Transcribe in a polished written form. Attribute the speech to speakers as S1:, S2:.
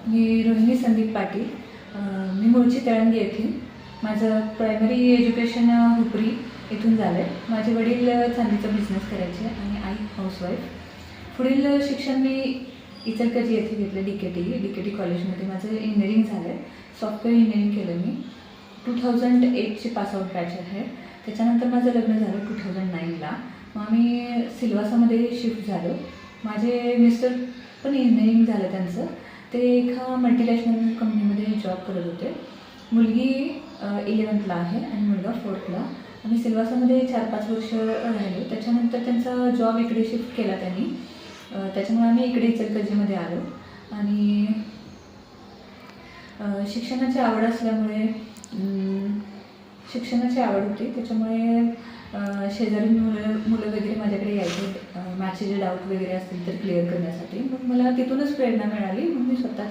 S1: मी रोहिणी संदीप पाटील. मी मूळची तळंगी येथील. माझं प्रायमरी एज्युकेशन हुपरी इथून झालं आहे. माझे वडील चांदीचा बिझनेस करायचे आणि आई हाऊसवाईफ. पुढील शिक्षण मी इचलकरंजी येथे घेतलं. डी के टी कॉलेजमध्ये माझं इंजिनिअरिंग झालं आहे. सॉफ्टवेअर इंजिनिअरिंग केलं मी. 2008ची पासआउट बॅच आहे. त्याच्यानंतर माझं लग्न झालं 2009ला. मग आम्ही सिल्वासामध्ये शिफ्ट झालो. माझे मिस्टर पण इंजिनिअरिंग झालं त्यांचं. ते एका मल्टीनॅशनल कंपनीमध्ये जॉब करत होते. मुलगी 11th आहे आणि मुलगा 4th. आम्ही सिल्वासामध्ये 4-5 वर्ष राहिलो. त्याच्यानंतर त्यांचा जॉब इकडे शिफ्ट केला त्यांनी. त्याच्यामुळे आम्ही इकडे इचलकरंजीमध्ये आलो. आणि शिक्षणाची आवड असल्यामुळे शिक्षणाची आवड होती. त्याच्यामुळे शेजारी मुलं वगैरे माझ्याकडे यायचे मॅथ्सचे जे डाऊट वगैरे असतील तर क्लिअर करण्यासाठी. मग मला तिथूनच प्रेरणा मिळाली. मग मी स्वतः